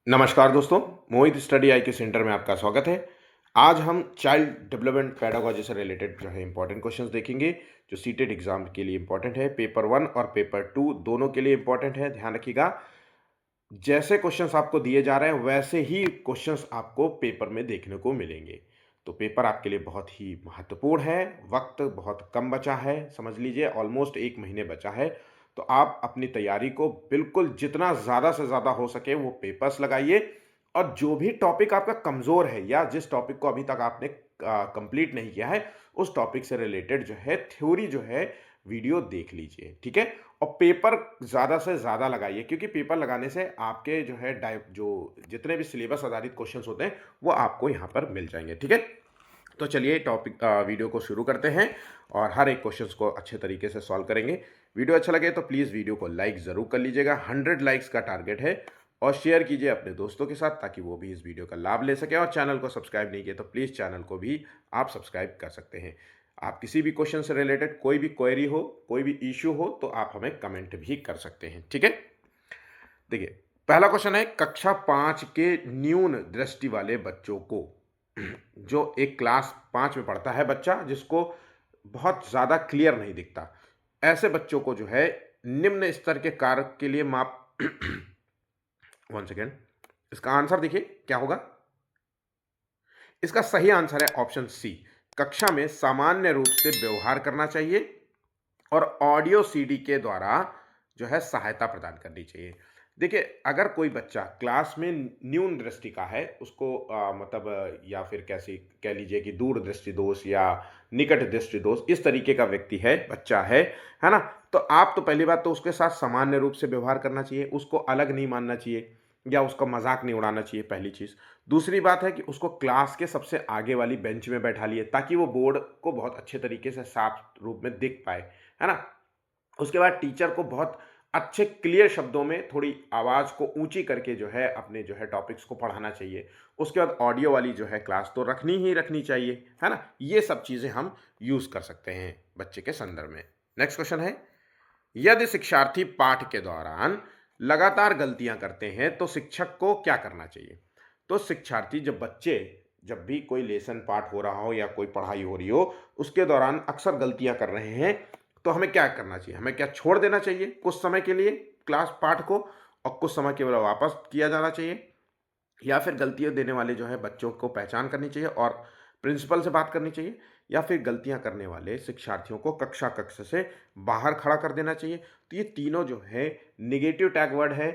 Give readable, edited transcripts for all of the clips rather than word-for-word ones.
नमस्कार दोस्तों, मोहित स्टडी आई के सेंटर में आपका स्वागत है। आज हम चाइल्ड डेवलपमेंट पैडागोजी से रिलेटेड जो है इंपॉर्टेंट क्वेश्चंस देखेंगे, जो सीटेट एग्जाम के लिए इंपॉर्टेंट है। पेपर 1 और पेपर 2 दोनों के लिए इंपॉर्टेंट है। ध्यान रखिएगा, जैसे क्वेश्चंस आपको दिए जा रहे हैं वैसे ही क्वेश्चंस आपको पेपर में देखने को मिलेंगे। तो पेपर आपके लिए बहुत ही महत्वपूर्ण है। वक्त बहुत कम बचा है, समझ लीजिए ऑलमोस्ट 1 महीने बचा है। तो आप अपनी तैयारी को बिल्कुल जितना ज़्यादा से ज़्यादा हो सके वो पेपर्स लगाइए, और जो भी टॉपिक आपका कमज़ोर है या जिस टॉपिक को अभी तक आपने कंप्लीट नहीं किया है, उस टॉपिक से रिलेटेड जो है थ्योरी जो है वीडियो देख लीजिए, ठीक है? और पेपर ज़्यादा से ज़्यादा लगाइए, क्योंकि पेपर लगाने से आपके जो है जो जितने भी सिलेबस आधारित क्वेश्चंस होते हैं वो आपको यहाँ पर मिल जाएंगे, ठीक है? तो चलिए टॉपिक वीडियो को शुरू करते हैं और हर एक क्वेश्चंस को अच्छे तरीके से सॉल्व करेंगे। वीडियो अच्छा लगे तो प्लीज़ वीडियो को लाइक ज़रूर कर लीजिएगा। 100 लाइक्स का टारगेट है, और शेयर कीजिए अपने दोस्तों के साथ ताकि वो भी इस वीडियो का लाभ ले सके। और चैनल को सब्सक्राइब नहीं किया तो प्लीज़ चैनल को भी आप सब्सक्राइब कर सकते हैं। आप किसी भी क्वेश्चन से रिलेटेड कोई भी क्वेरी हो, कोई भी इश्यू हो, तो आप हमें कमेंट भी कर सकते हैं, ठीक है? देखिए, पहला क्वेश्चन है, कक्षा 5 के न्यून दृष्टि वाले बच्चों को, जो एक क्लास 5 में पढ़ता है बच्चा जिसको बहुत ज़्यादा क्लियर नहीं दिखता, ऐसे बच्चों को जो है निम्न स्तर के कार्य के लिए माप 1 सेकेंड, इसका आंसर देखिए क्या होगा। इसका सही आंसर है ऑप्शन सी, कक्षा में सामान्य रूप से व्यवहार करना चाहिए और ऑडियो सीडी के द्वारा जो है सहायता प्रदान करनी चाहिए। देखिए, अगर कोई बच्चा क्लास में न्यून दृष्टि का है, उसको मतलब या फिर कैसे कह लीजिए कि दूर दृष्टि दोष या निकट दृष्टि दोष, इस तरीके का व्यक्ति है, बच्चा है ना? तो आप तो पहली बात तो उसके साथ सामान्य रूप से व्यवहार करना चाहिए, उसको अलग नहीं मानना चाहिए या उसका मजाक नहीं उड़ाना चाहिए, पहली चीज़। दूसरी बात है कि उसको क्लास के सबसे आगे वाली बेंच में बैठा लिए ताकि वो बोर्ड को बहुत अच्छे तरीके से साफ रूप में दिख पाए, है ना? उसके बाद टीचर को बहुत अच्छे क्लियर शब्दों में थोड़ी आवाज़ को ऊंची करके जो है अपने जो है टॉपिक्स को पढ़ाना चाहिए। उसके बाद ऑडियो वाली जो है क्लास तो रखनी ही रखनी चाहिए, है ना? ये सब चीज़ें हम यूज़ कर सकते हैं बच्चे के संदर्भ में। नेक्स्ट क्वेश्चन है, यदि शिक्षार्थी पाठ के दौरान लगातार गलतियां करते हैं तो शिक्षक को क्या करना चाहिए? तो शिक्षार्थी जब भी कोई लेसन पाठ हो रहा हो या कोई पढ़ाई हो रही हो, उसके दौरान अक्सर गलतियां कर रहे हैं, तो हमें क्या करना चाहिए? हमें क्या छोड़ देना चाहिए कुछ समय के लिए क्लास पाठ को, और कुछ समय के बाद वापस किया जाना चाहिए, या फिर गलतियाँ देने वाले जो है बच्चों को पहचान करनी चाहिए और प्रिंसिपल से बात करनी चाहिए, या फिर गलतियाँ करने वाले शिक्षार्थियों को कक्षा कक्ष से बाहर खड़ा कर देना चाहिए? तो ये तीनों जो है नेगेटिव टैग वर्ड है,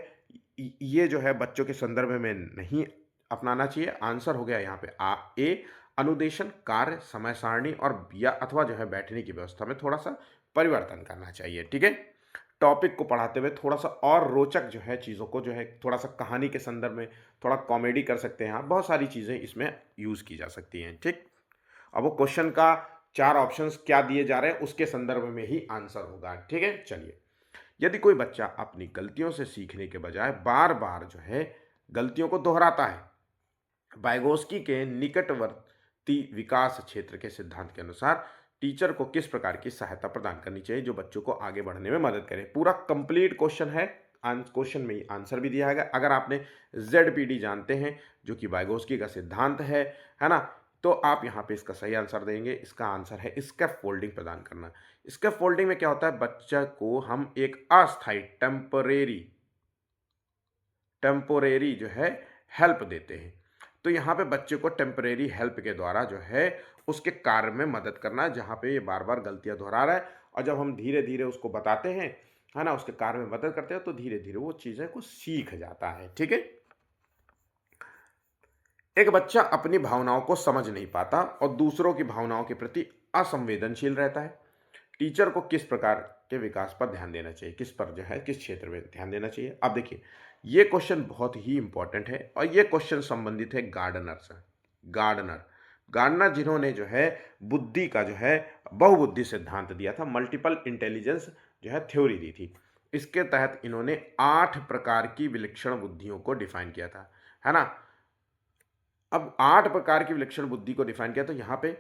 ये जो है बच्चों के संदर्भ में नहीं अपनाना चाहिए। आंसर हो गया यहाँ पे ए, अनुदेशन, कार्य, समय सारणी और या अथवा जो है बैठने की व्यवस्था में थोड़ा सा परिवर्तन करना चाहिए, ठीक है? टॉपिक को पढ़ाते हुए थोड़ा सा और रोचक जो है चीज़ों को जो है थोड़ा सा कहानी के संदर्भ में थोड़ा कॉमेडी कर सकते हैं आप, बहुत सारी चीज़ें इसमें यूज़ की जा सकती हैं, ठीक? अब वो क्वेश्चन का 4 ऑप्शंस क्या दिए जा रहे हैं उसके संदर्भ में ही आंसर होगा, ठीक है? चलिए, यदि कोई बच्चा अपनी गलतियों से सीखने के बजाय बार-बार जो है गलतियों को दोहराता है, वाइगोस्की के निकटवर्ती विकास क्षेत्र के सिद्धांत के अनुसार टीचर को किस प्रकार की सहायता प्रदान करनी चाहिए जो बच्चों को आगे बढ़ने में मदद करे? पूरा कंप्लीट क्वेश्चन है, क्वेश्चन में ही आंसर भी दिया है। अगर आपने जेड जानते हैं जो कि वाइगोस्की का सिद्धांत है ना, तो आप यहाँ पे इसका सही आंसर देंगे। इसका आंसर है स्कैफोल्डिंग प्रदान करना। स्कैफोल्डिंग में क्या होता है, बच्चा को हम एक अस्थायी टेम्पोरेरी जो है हेल्प देते हैं। तो यहाँ पे बच्चे को टेम्परेरी हेल्प के द्वारा जो है उसके कार्य में मदद करना है जहाँ पे ये बार बार गलतियाँ दोहरा रहा है, और जब हम धीरे धीरे उसको बताते हैं, है ना, उसके कार्य में मदद करते हैं, तो धीरे धीरे वो चीज़ें को सीख जाता है, ठीक है? एक बच्चा अपनी भावनाओं को समझ नहीं पाता और दूसरों की भावनाओं के प्रति असंवेदनशील रहता है। टीचर को किस प्रकार के विकास पर ध्यान देना चाहिए? किस पर जो है किस क्षेत्र में ध्यान देना चाहिए? अब देखिए, ये क्वेश्चन बहुत ही इंपॉर्टेंट है और ये क्वेश्चन संबंधित है गार्डनर से। गार्डनर गार्डनर जिन्होंने जो है बुद्धि का जो है बहुबुद्धि सिद्धांत दिया था, मल्टीपल इंटेलिजेंस जो है थ्योरी दी थी। इसके तहत इन्होंने 8 प्रकार की विलक्षण बुद्धियों को डिफाइन किया था, है ना? अब 8 प्रकार की विलक्षण बुद्धि को डिफाइन किया, तो यहाँ पे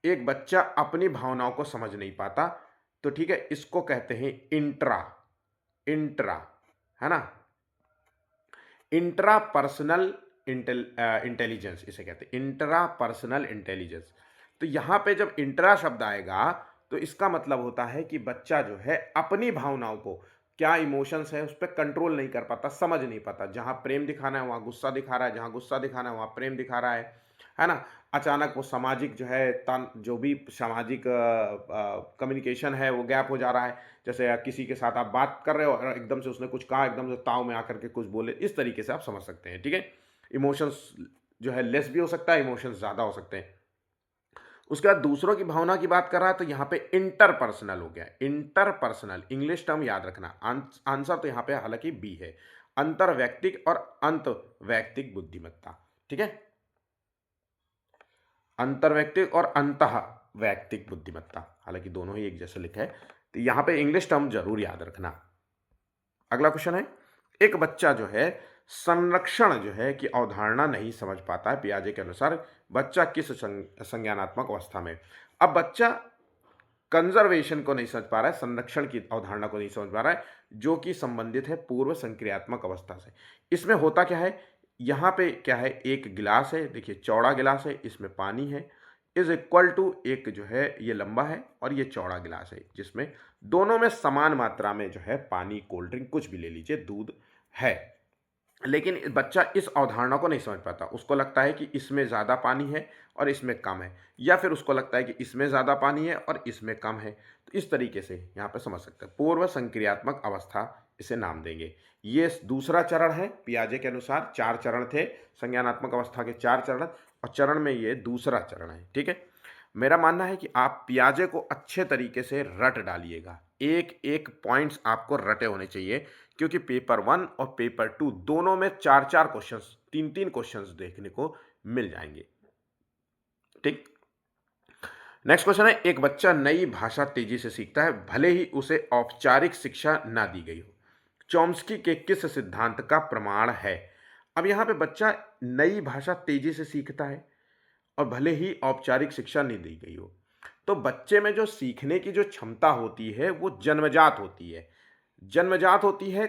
एक बच्चा अपनी भावनाओं को समझ नहीं पाता, तो ठीक है, इसको कहते हैं इंट्रा इंट्रा है ना? इंट्रापर्सनल इंटेलिजेंस इसे कहते हैं, इंट्रापर्सनल इंटेलिजेंस। तो यहाँ पे जब इंट्रा शब्द आएगा तो इसका मतलब होता है कि बच्चा जो है अपनी भावनाओं को, क्या इमोशंस है उस पर कंट्रोल नहीं कर पाता, समझ नहीं पाता। जहाँ प्रेम दिखाना है वहाँ गुस्सा दिखा रहा है, जहाँ गुस्सा दिखाना है वहाँ प्रेम दिखा रहा है ना। अचानक वो सामाजिक जो है तन जो भी सामाजिक कम्युनिकेशन है वो गैप हो जा रहा है। जैसे किसी के साथ आप बात कर रहे हो और एकदम से उसने कुछ कहा, एकदम से ताव में आकर के कुछ बोले, इस तरीके से आप समझ सकते हैं। ठीक है, इमोशंस जो है लेस भी हो सकता है, इमोशंस ज़्यादा हो सकते हैं। उसके बाद दूसरों की भावना की बात कर रहा है तो यहाँ पे इंटरपर्सनल हो गया। इंटरपर्सनल इंग्लिश टर्म याद रखना, आंसर तो यहाँ पे हालांकि बी है, अंतर्वैयक्तिक और अंत वैयक्तिक बुद्धिमत्ता। ठीक है, अंतर्वैयक्तिक और अंतः वैयक्तिक बुद्धिमत्ता, हालांकि दोनों ही एक जैसे लिखा है, तो यहाँ पे इंग्लिश टर्म जरूर याद रखना। अगला क्वेश्चन है, एक बच्चा जो है संरक्षण जो है कि अवधारणा नहीं समझ पाता है। पियाजे के अनुसार बच्चा किस संज्ञानात्मक अवस्था में। अब बच्चा कंजर्वेशन को नहीं समझ पा रहा है, संरक्षण की अवधारणा को नहीं समझ पा रहा है, जो कि संबंधित है पूर्व संक्रियात्मक अवस्था से। इसमें होता क्या है, यहाँ पे क्या है, एक गिलास है, देखिए चौड़ा गिलास है, इसमें पानी है, इज इक्वल टू एक जो है ये लंबा है और ये चौड़ा गिलास है, जिसमें दोनों में समान मात्रा में जो है पानी, कोल्ड ड्रिंक कुछ भी ले लीजिए, दूध है। लेकिन बच्चा इस अवधारणा को नहीं समझ पाता, उसको लगता है कि इसमें ज़्यादा पानी है और इसमें कम है, या फिर उसको लगता है कि इसमें ज़्यादा पानी है और इसमें कम है। तो इस तरीके से यहाँ पे समझ सकते हैं, पूर्व संक्रियात्मक अवस्था इसे नाम देंगे। ये दूसरा चरण है, पियाजे के अनुसार 4 चरण थे, संज्ञानात्मक अवस्था के 4 चरण, और चरण में ये दूसरा चरण है। ठीक है, मेरा मानना है कि आप पियाजे को अच्छे तरीके से रट डालिएगा, एक एक पॉइंट्स आपको रटे होने चाहिए, क्योंकि पेपर 1 और पेपर 2 दोनों में 4-4 क्वेश्चंस, 3-3 क्वेश्चंस देखने को मिल जाएंगे। ठीक, नेक्स्ट क्वेश्चन है, एक बच्चा नई भाषा तेजी से सीखता है भले ही उसे औपचारिक शिक्षा ना दी गई हो, चॉम्स्की के किस सिद्धांत का प्रमाण है। अब यहाँ पे बच्चा नई भाषा तेजी से सीखता है और भले ही औपचारिक शिक्षा नहीं दी गई हो, तो बच्चे में जो सीखने की जो क्षमता होती है वो जन्मजात होती है, जन्मजात होती है।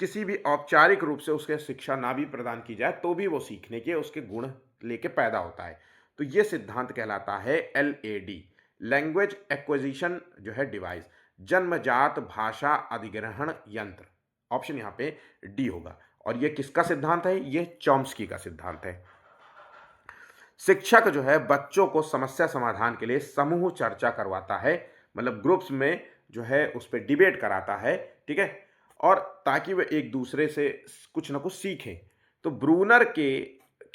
किसी भी औपचारिक रूप से उसके शिक्षा ना भी प्रदान की जाए तो भी वो सीखने के उसके गुण लेके पैदा होता है। तो ये सिद्धांत कहलाता है LAD, लैंग्वेज एक्विजिशन जो है डिवाइस, जन्मजात भाषा अधिग्रहण यंत्र। ऑप्शन यहाँ पे डी होगा। और ये किसका सिद्धांत है, ये चॉम्स्की का सिद्धांत है। शिक्षक जो है बच्चों को समस्या समाधान के लिए समूह चर्चा करवाता है, मतलब ग्रुप्स में जो है उस पर डिबेट कराता है। ठीक है, और ताकि वे एक दूसरे से कुछ ना कुछ सीखें। तो ब्रूनर के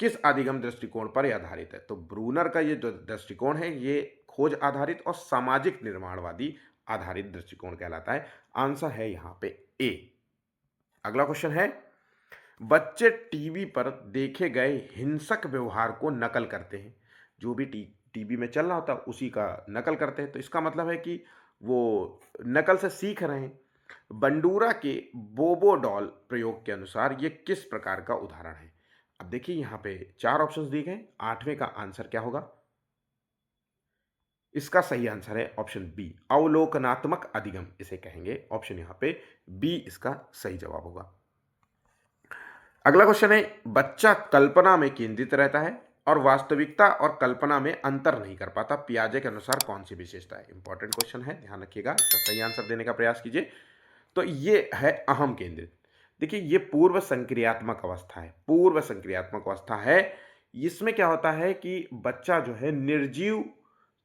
किस अधिगम दृष्टिकोण पर यह आधारित है। तो ब्रूनर का ये जो दृष्टिकोण है ये खोज आधारित और सामाजिक निर्माणवादी आधारित दृष्टिकोण कहलाता है। आंसर है यहाँ पे ए। अगला क्वेश्चन है, बच्चे टीवी पर देखे गए हिंसक व्यवहार को नकल करते हैं, जो भी टीवी में चल रहा होता है उसी का नकल करते हैं। तो इसका मतलब है कि वो नकल से सीख रहे हैं। बंडूरा के बोबो डॉल प्रयोग के अनुसार ये किस प्रकार का उदाहरण है। अब देखिए यहाँ पे 4 ऑप्शंस दिए गए, 8वें का आंसर क्या होगा। इसका सही आंसर है ऑप्शन बी, अवलोकनात्मक अधिगम इसे कहेंगे। ऑप्शन यहाँ पे बी इसका सही जवाब होगा। अगला क्वेश्चन है, बच्चा कल्पना में केंद्रित रहता है और वास्तविकता और कल्पना में अंतर नहीं कर पाता, पियाजे के अनुसार कौन सी विशेषता है। इंपॉर्टेंट क्वेश्चन है, ध्यान रखिएगा, इसका सही आंसर देने का प्रयास कीजिए। तो ये है अहम केंद्रित। देखिए ये पूर्व संक्रियात्मक अवस्था है, पूर्व संक्रियात्मक अवस्था है। इसमें क्या होता है कि बच्चा जो है निर्जीव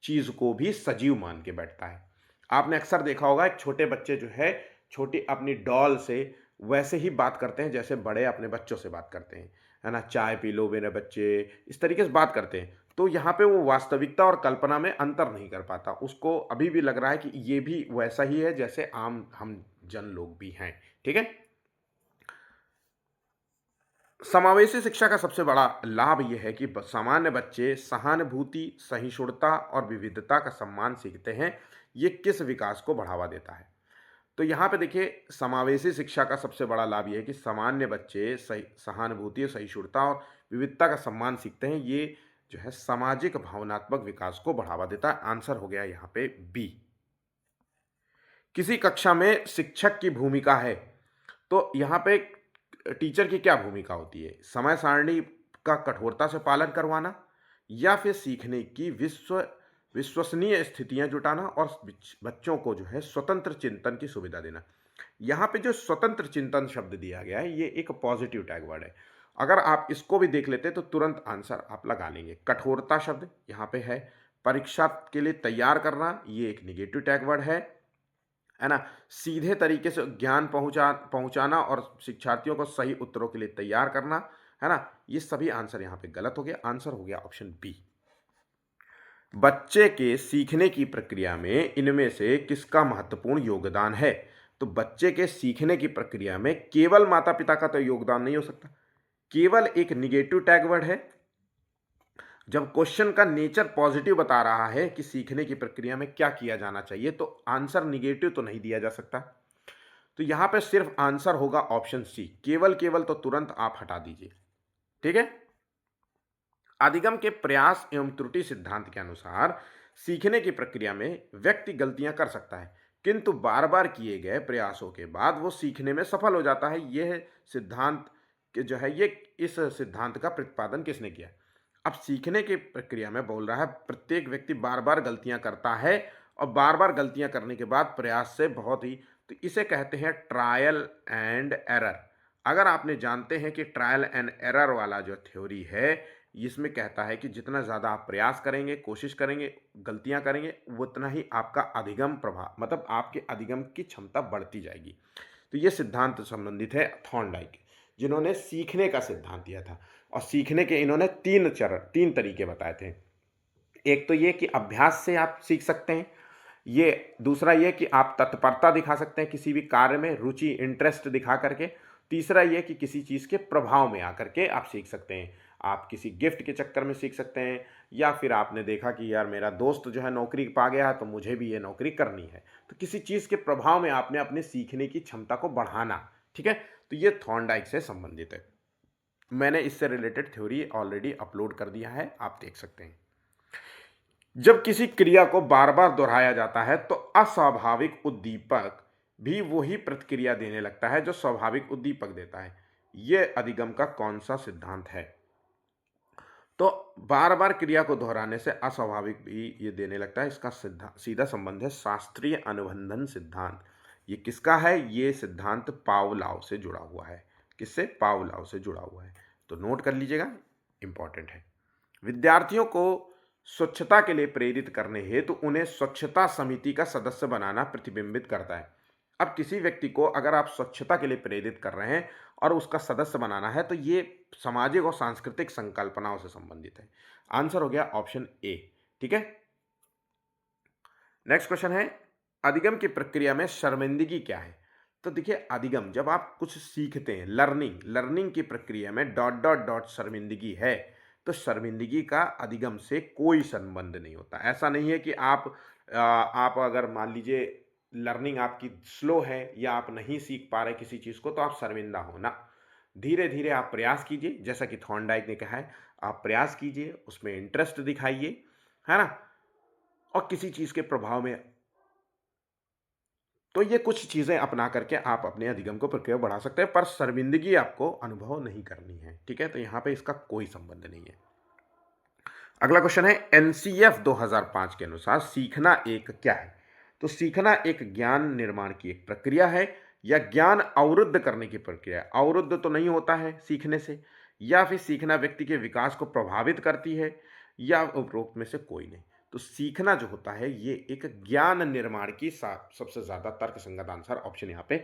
चीज को भी सजीव मान के बैठता है। आपने अक्सर देखा होगा, एक छोटे बच्चे जो है छोटी अपनी डॉल से वैसे ही बात करते हैं जैसे बड़े अपने बच्चों से बात करते हैं, है ना, चाय पी लो मेरे बच्चे, इस तरीके से बात करते हैं। तो यहाँ पे वो वास्तविकता और कल्पना में अंतर नहीं कर पाता, उसको अभी भी लग रहा है कि ये भी वैसा ही है जैसे आम हम जन लोग भी हैं। ठीक है, समावेशी शिक्षा का सबसे बड़ा लाभ यह है कि सामान्य बच्चे सहानुभूति, सहिष्णुता और विविधता का सम्मान सीखते हैं। ये किस विकास को बढ़ावा देता है। तो यहाँ पे देखिए समावेशी शिक्षा का सबसे बड़ा लाभ यह है कि सामान्य बच्चे सहानुभूति, सहिष्णुता और विविधता का सम्मान सीखते हैं। ये जो है सामाजिक भावनात्मक विकास को बढ़ावा देता है। आंसर हो गया यहाँ पे बी। किसी कक्षा में शिक्षक की भूमिका है, तो यहाँ पे टीचर की क्या भूमिका होती है? समय सारणी का कठोरता से पालन करवाना या फिर सीखने की विश्वसनीय स्थितियां जुटाना और बच्चों को जो है स्वतंत्र चिंतन की सुविधा देना। यहाँ पे जो स्वतंत्र चिंतन शब्द दिया गया है ये एक पॉजिटिव टैग वर्ड है। अगर आप इसको भी देख लेते तो तुरंत आंसर आप लगा लेंगे। कठोरता शब्द यहाँ पे है। परीक्षा के लिए तैयार करना ये एक निगेटिव टैग वर्ड है ना। सीधे तरीके से ज्ञान पहुंचाना और शिक्षार्थियों को सही उत्तरों के लिए तैयार करना, है ना। ये सभी आंसर यहाँ पे गलत हो गया। आंसर हो गया ऑप्शन बी। बच्चे के सीखने की प्रक्रिया में इनमें से किसका महत्वपूर्ण योगदान है? तो बच्चे के सीखने की प्रक्रिया में केवल माता पिता का तो योगदान नहीं हो सकता। केवल एक निगेटिव टैग वर्ड है। जब क्वेश्चन का नेचर पॉजिटिव बता रहा है कि सीखने की प्रक्रिया में क्या किया जाना चाहिए, तो आंसर निगेटिव तो नहीं दिया जा सकता। तो यहां पे सिर्फ आंसर होगा ऑप्शन सी। केवल केवल तो तुरंत आप हटा दीजिए। ठीक है। अधिगम के प्रयास एवं त्रुटि सिद्धांत के अनुसार सीखने की प्रक्रिया में व्यक्ति गलतियां कर सकता है, किंतु बार बार किए गए प्रयासों के बाद वो सीखने में सफल हो जाता है। यह सिद्धांत जो है, ये इस सिद्धांत का प्रतिपादन किसने किया? अब सीखने की प्रक्रिया में बोल रहा है प्रत्येक व्यक्ति बार बार गलतियां करता है और बार बार गलतियां करने के बाद प्रयास से बहुत ही, तो इसे कहते हैं ट्रायल एंड एरर। अगर आपने जानते हैं कि ट्रायल एंड एरर वाला जो थ्योरी है, इसमें कहता है कि जितना ज़्यादा आप प्रयास करेंगे, कोशिश करेंगे, गलतियां करेंगे, उतना ही आपका अधिगम प्रभाव, मतलब आपके अधिगम की क्षमता बढ़ती जाएगी। तो ये सिद्धांत संबंधित है थॉर्नडाइक, जिन्होंने सीखने का सिद्धांत दिया था। और सीखने के इन्होंने तीन तरीके बताए थे। एक तो ये कि अभ्यास से आप सीख सकते हैं, ये दूसरा ये कि आप तत्परता दिखा सकते हैं किसी भी कार्य में, रुचि, इंटरेस्ट दिखा करके। तीसरा ये कि किसी चीज़ के प्रभाव में आकर के आप सीख सकते हैं। आप किसी गिफ्ट के चक्कर में सीख सकते हैं, या फिर आपने देखा कि यार मेरा दोस्त जो है नौकरी पा गया है तो मुझे भी ये नौकरी करनी है। तो किसी चीज़ के प्रभाव में आपने अपने सीखने की क्षमता को बढ़ाना। ठीक है। तो ये थॉर्नडाइक से संबंधित है। मैंने इससे रिलेटेड थ्योरी ऑलरेडी अपलोड कर दिया है, आप देख सकते हैं। जब किसी क्रिया को बार बार दोहराया जाता है तो अस्वाभाविक उद्दीपक भी वही प्रतिक्रिया देने लगता है जो स्वाभाविक उद्दीपक देता है। यह अधिगम का कौन सा सिद्धांत है? तो बार बार क्रिया को दोहराने से अस्वाभाविक भी ये देने लगता है। इसका सीधा संबंध है शास्त्रीय अनुबंधन सिद्धांत। ये किसका है? ये सिद्धांत पावलोव से जुड़ा हुआ है। किससे? पावलोव से जुड़ा हुआ है। तो नोट कर लीजिएगा, इंपॉर्टेंट है। विद्यार्थियों को स्वच्छता के लिए प्रेरित करने हेतु उन्हें स्वच्छता समिति का सदस्य बनाना प्रतिबिंबित करता है। अब किसी व्यक्ति को अगर आप स्वच्छता के लिए प्रेरित कर रहे हैं और उसका सदस्य बनाना है, तो ये सामाजिक और सांस्कृतिक संकल्पनाओं से संबंधित है। आंसर हो गया ऑप्शन ए। ठीक है। नेक्स्ट क्वेश्चन है, अधिगम की प्रक्रिया में शर्मिंदगी क्या है? तो देखिए, अधिगम जब आप कुछ सीखते हैं, लर्निंग की प्रक्रिया में डॉट डॉट डॉट शर्मिंदगी है, तो शर्मिंदगी का अधिगम से कोई संबंध नहीं होता। ऐसा नहीं है कि आप अगर मान लीजिए लर्निंग आपकी स्लो है या आप नहीं सीख पा रहे किसी चीज़ को, तो आप शर्मिंदा हो ना। धीरे धीरे आप प्रयास कीजिए, जैसा कि थॉर्नडाइक ने कहा है, आप प्रयास कीजिए, उसमें इंटरेस्ट दिखाइए, है ना, और किसी चीज़ के प्रभाव में। तो ये कुछ चीज़ें अपना करके आप अपने अधिगम को प्रक्रिया बढ़ा सकते हैं, पर शर्मिंदगी आपको अनुभव नहीं करनी है। ठीक है। तो यहाँ पे इसका कोई संबंध नहीं है। अगला क्वेश्चन है, एनसीएफ 2005 के अनुसार सीखना एक क्या है? तो सीखना एक ज्ञान निर्माण की एक प्रक्रिया है या ज्ञान अवरुद्ध करने की प्रक्रिया है? अवरुद्ध तो नहीं होता है सीखने से, या फिर सीखना व्यक्ति के विकास को प्रभावित करती है, या उपरोक्त में से कोई नहीं। तो सीखना जो होता है ये एक ज्ञान निर्माण की सबसे ज्यादा तर्कसंगत आंसर ऑप्शन यहाँ पे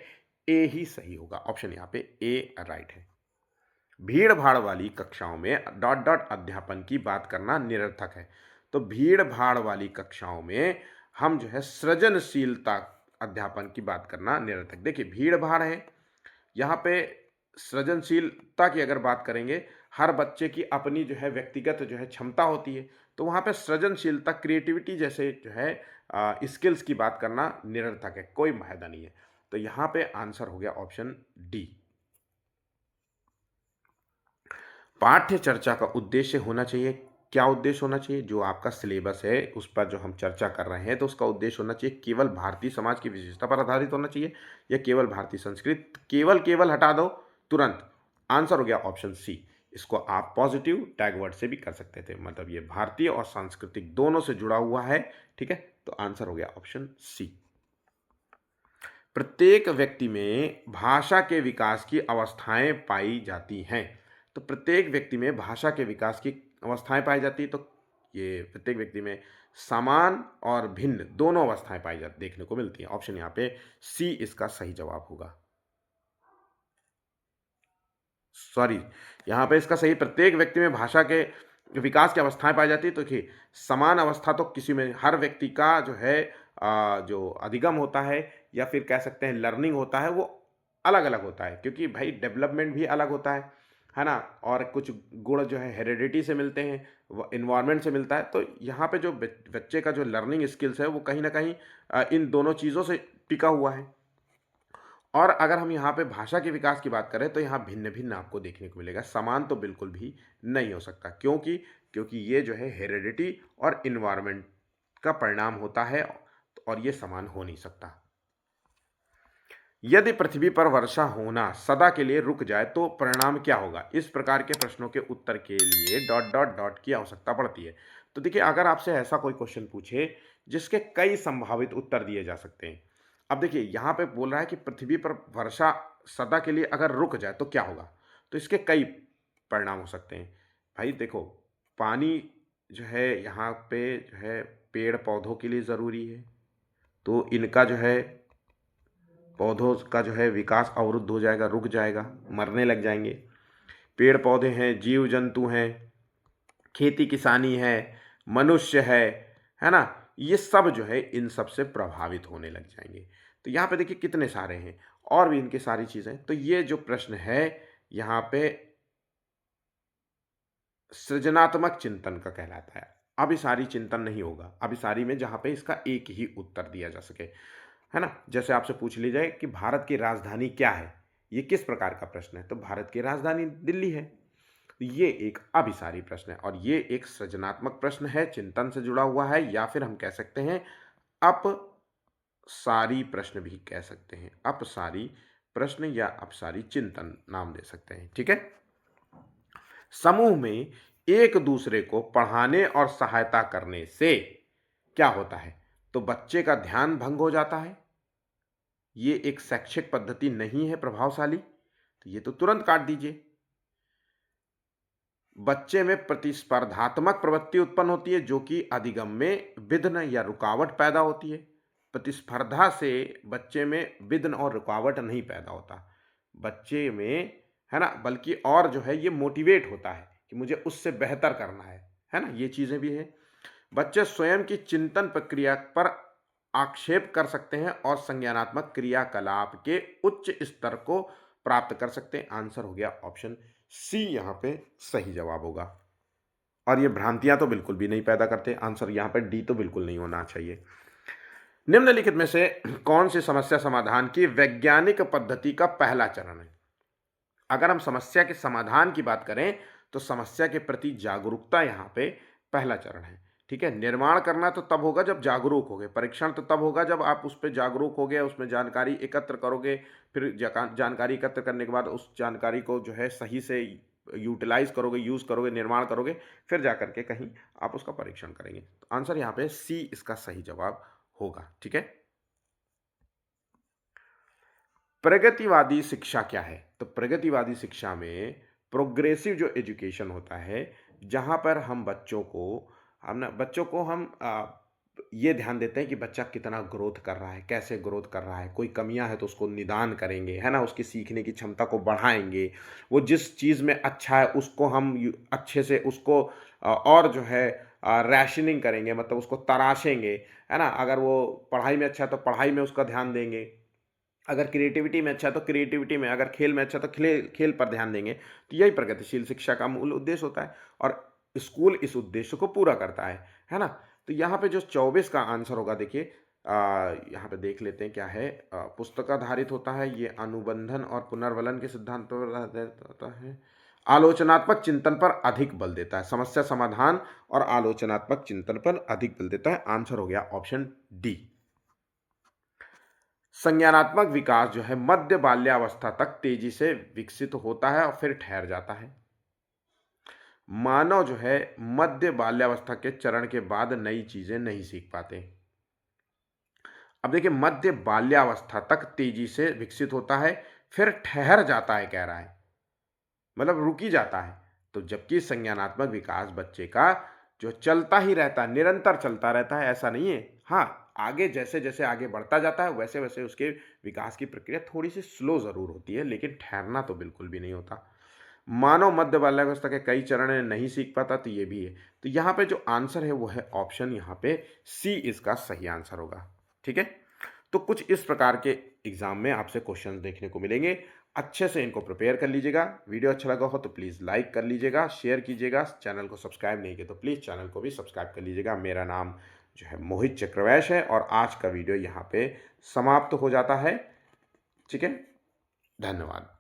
ए ही सही होगा। ऑप्शन यहाँ पे ए राइट है। भीड़ भाड़ वाली कक्षाओं में डॉट डॉट अध्यापन की बात करना निरर्थक है। तो भीड़ भाड़ वाली कक्षाओं में हम जो है सृजनशीलता अध्यापन की बात करना निरर्थक। देखिए, भीड़ भाड़ है, यहाँ पे सृजनशीलता की अगर बात करेंगे, हर बच्चे की अपनी जो है व्यक्तिगत जो है क्षमता होती है, तो वहाँ पे सृजनशीलता, क्रिएटिविटी जैसे जो है स्किल्स की बात करना निरर्थक है, कोई फायदा नहीं है। तो यहाँ पे आंसर हो गया ऑप्शन डी। पाठ्य चर्चा का उद्देश्य होना चाहिए। क्या उद्देश्य होना चाहिए? जो आपका सिलेबस है उस पर जो हम चर्चा कर रहे हैं, तो उसका उद्देश्य होना चाहिए केवल भारतीय समाज की विशेषता पर आधारित होना चाहिए, या केवल भारतीय संस्कृति। केवल केवल हटा दो तुरंत, आंसर हो गया ऑप्शन सी। इसको आप पॉजिटिव टैग वर्ड से भी कर सकते थे, मतलब ये भारतीय और सांस्कृतिक दोनों से जुड़ा हुआ है, ठीक है। तो आंसर हो गया ऑप्शन सी। प्रत्येक व्यक्ति में भाषा के विकास की अवस्थाएं पाई जाती हैं। तो प्रत्येक व्यक्ति में भाषा के विकास की अवस्थाएं पाई जाती है, तो ये प्रत्येक व्यक्ति में समान और भिन्न दोनों अवस्थाएं पाई जाती देखने को मिलती हैं। ऑप्शन यहाँ पे सी इसका सही जवाब होगा। सॉरी, यहाँ पे इसका सही, प्रत्येक व्यक्ति में भाषा के विकास की अवस्थाएं पाई जाती है। तो देखिए, समान अवस्था तो किसी में, हर व्यक्ति का जो है जो अधिगम होता है या फिर कह सकते हैं लर्निंग होता है, वो अलग अलग होता है, क्योंकि भाई डेवलपमेंट भी अलग होता है ना। और कुछ गुण जो है हेरिडिटी से मिलते हैं, वो इन्वायरमेंट से मिलता है। तो यहाँ पे जो बच्चे का जो लर्निंग स्किल्स है वो कहीं ना कहीं इन दोनों चीज़ों से टिका हुआ है। और अगर हम यहाँ पे भाषा के विकास की बात करें तो यहाँ भिन्न भिन्न आपको देखने को मिलेगा, समान तो बिल्कुल भी नहीं हो सकता। क्योंकि क्योंकि ये जो है हेरिडिटी और इन्वायरमेंट का परिणाम होता है, और ये समान हो नहीं सकता। यदि पृथ्वी पर वर्षा होना सदा के लिए रुक जाए तो परिणाम क्या होगा? इस प्रकार के प्रश्नों के उत्तर के लिए डॉट डॉट डॉट की आवश्यकता पड़ती है। तो देखिए, अगर आपसे ऐसा कोई क्वेश्चन पूछे जिसके कई संभावित उत्तर दिए जा सकते हैं। अब देखिए, यहाँ पे बोल रहा है कि पृथ्वी पर वर्षा सदा के लिए अगर रुक जाए तो क्या होगा? तो इसके कई परिणाम हो सकते हैं। भाई देखो, पानी जो है यहाँ पे जो है पेड़ पौधों के लिए ज़रूरी है, तो इनका जो है पौधों का जो है विकास अवरुद्ध हो जाएगा, रुक जाएगा, मरने लग जाएंगे। पेड़ पौधे हैं, जीव जंतु हैं, खेती किसानी है, मनुष्य है ना, ये सब जो है इन सब से प्रभावित होने लग जाएंगे। तो यहाँ पे देखिए कितने सारे हैं और भी इनकी सारी चीज़ें। तो ये जो प्रश्न है यहाँ पे सृजनात्मक चिंतन का कहलाता है। अभिसारी चिंतन नहीं होगा, अभिसारी में जहाँ पे इसका एक ही उत्तर दिया जा सके, है ना। जैसे आपसे पूछ ली जाए कि भारत की राजधानी क्या है, ये किस प्रकार का प्रश्न है? तो भारत की राजधानी दिल्ली है। ये एक अभिसारी प्रश्न है और ये एक सृजनात्मक प्रश्न है, चिंतन से जुड़ा हुआ है, या फिर हम कह सकते हैं अपसारी प्रश्न भी कह सकते हैं। अपसारी प्रश्न या अपसारी चिंतन नाम दे सकते हैं, ठीक है। समूह में एक दूसरे को पढ़ाने और सहायता करने से क्या होता है? तो बच्चे का ध्यान भंग हो जाता है, ये एक शैक्षिक पद्धति नहीं है प्रभावशाली, तो ये तो तुरंत काट दीजिए। बच्चे में प्रतिस्पर्धात्मक प्रवृत्ति उत्पन्न होती है, जो कि अधिगम में विघ्न या रुकावट पैदा होती है। प्रतिस्पर्धा से बच्चे में विघ्न और रुकावट नहीं पैदा होता बच्चे में, है ना, बल्कि और जो है ये मोटिवेट होता है कि मुझे उससे बेहतर करना है ना, ये चीज़ें भी है। बच्चे स्वयं की चिंतन प्रक्रिया पर आक्षेप कर सकते हैं और संज्ञानात्मक क्रियाकलाप के उच्च स्तर को प्राप्त कर सकते हैं। आंसर हो गया ऑप्शन सी, यहाँ पे सही जवाब होगा। और ये भ्रांतियां तो बिल्कुल भी नहीं पैदा करते। आंसर यहाँ पे डी तो बिल्कुल नहीं होना चाहिए। निम्नलिखित में से कौन सी समस्या समाधान की वैज्ञानिक पद्धति का पहला चरण है? अगर हम समस्या के समाधान की बात करें तो समस्या के प्रति जागरूकता यहाँ पे पहला चरण है, ठीक है। निर्माण करना तो तब होगा जब जागरूक होगे, परीक्षण तो तब होगा जब आप उस पर जागरूक होगे, उसमें जानकारी एकत्र करोगे, फिर जानकारी एकत्र करने के बाद उस जानकारी को जो है सही से यूटिलाइज करोगे, यूज़ करोगे, निर्माण करोगे, फिर जा करके कहीं आप उसका परीक्षण करेंगे। तो आंसर यहाँ पे सी इसका सही जवाब होगा, ठीक है। प्रगतिवादी शिक्षा क्या है? तो प्रगतिवादी शिक्षा में प्रोग्रेसिव जो एजुकेशन होता है, जहाँ पर हम बच्चों को हम ये ध्यान देते हैं कि बच्चा कितना ग्रोथ कर रहा है, कैसे ग्रोथ कर रहा है, कोई कमियां है तो उसको निदान करेंगे, है ना, उसकी सीखने की क्षमता को बढ़ाएंगे। वो जिस चीज़ में अच्छा है उसको हम अच्छे से उसको और जो है रैशनिंग करेंगे, मतलब उसको तराशेंगे, है ना। अगर वो पढ़ाई में अच्छा है तो पढ़ाई में उसका ध्यान देंगे, अगर क्रिएटिविटी में अच्छा है तो क्रिएटिविटी में, अगर खेल में अच्छा है तो खेल पर ध्यान देंगे। तो यही प्रगतिशील शिक्षा का मूल उद्देश्य होता है और स्कूल इस उद्देश्य को पूरा करता है ना। तो यहाँ पे जो 24 का आंसर होगा, देखिए यहाँ पे देख लेते हैं क्या है। पुस्तकाधारित होता है, ये अनुबंधन और पुनर्वलन के सिद्धांत पर आधारित होता है, आलोचनात्मक चिंतन पर अधिक बल देता है, समस्या समाधान और आलोचनात्मक चिंतन पर अधिक बल देता है। आंसर हो गया ऑप्शन डी। संज्ञानात्मक विकास जो है मध्य बाल्यावस्था तक तेजी से विकसित होता है और फिर ठहर जाता है। मानव जो है मध्य बाल्यावस्था के चरण के बाद नई चीजें नहीं सीख पाते। अब देखिए, मध्य बाल्यावस्था तक तेजी से विकसित होता है, फिर ठहर जाता है कह रहा है, मतलब रुक ही जाता है। तो जबकि संज्ञानात्मक विकास बच्चे का जो चलता ही रहता है, निरंतर चलता रहता है, ऐसा नहीं है। हाँ, आगे जैसे जैसे आगे बढ़ता जाता है वैसे वैसे उसके विकास की प्रक्रिया थोड़ी सी स्लो जरूर होती है, लेकिन ठहरना तो बिल्कुल भी नहीं होता। मानव मध्य बाल्यावस्था के कई चरण नहीं सीख पाता, तो ये भी है। तो यहाँ पे जो आंसर है वो है ऑप्शन, यहाँ पे सी इसका सही आंसर होगा। ठीक है, तो कुछ इस प्रकार के एग्जाम में आपसे क्वेश्चंस देखने को मिलेंगे। अच्छे से इनको प्रिपेयर कर लीजिएगा। वीडियो अच्छा लगा हो तो प्लीज़ लाइक कर लीजिएगा, शेयर कीजिएगा। चैनल को सब्सक्राइब नहीं किया तो प्लीज़ चैनल को भी सब्सक्राइब कर लीजिएगा। मेरा नाम जो है मोहित चक्रवैश है और आज का वीडियो यहाँ पे समाप्त हो जाता है। ठीक है, धन्यवाद।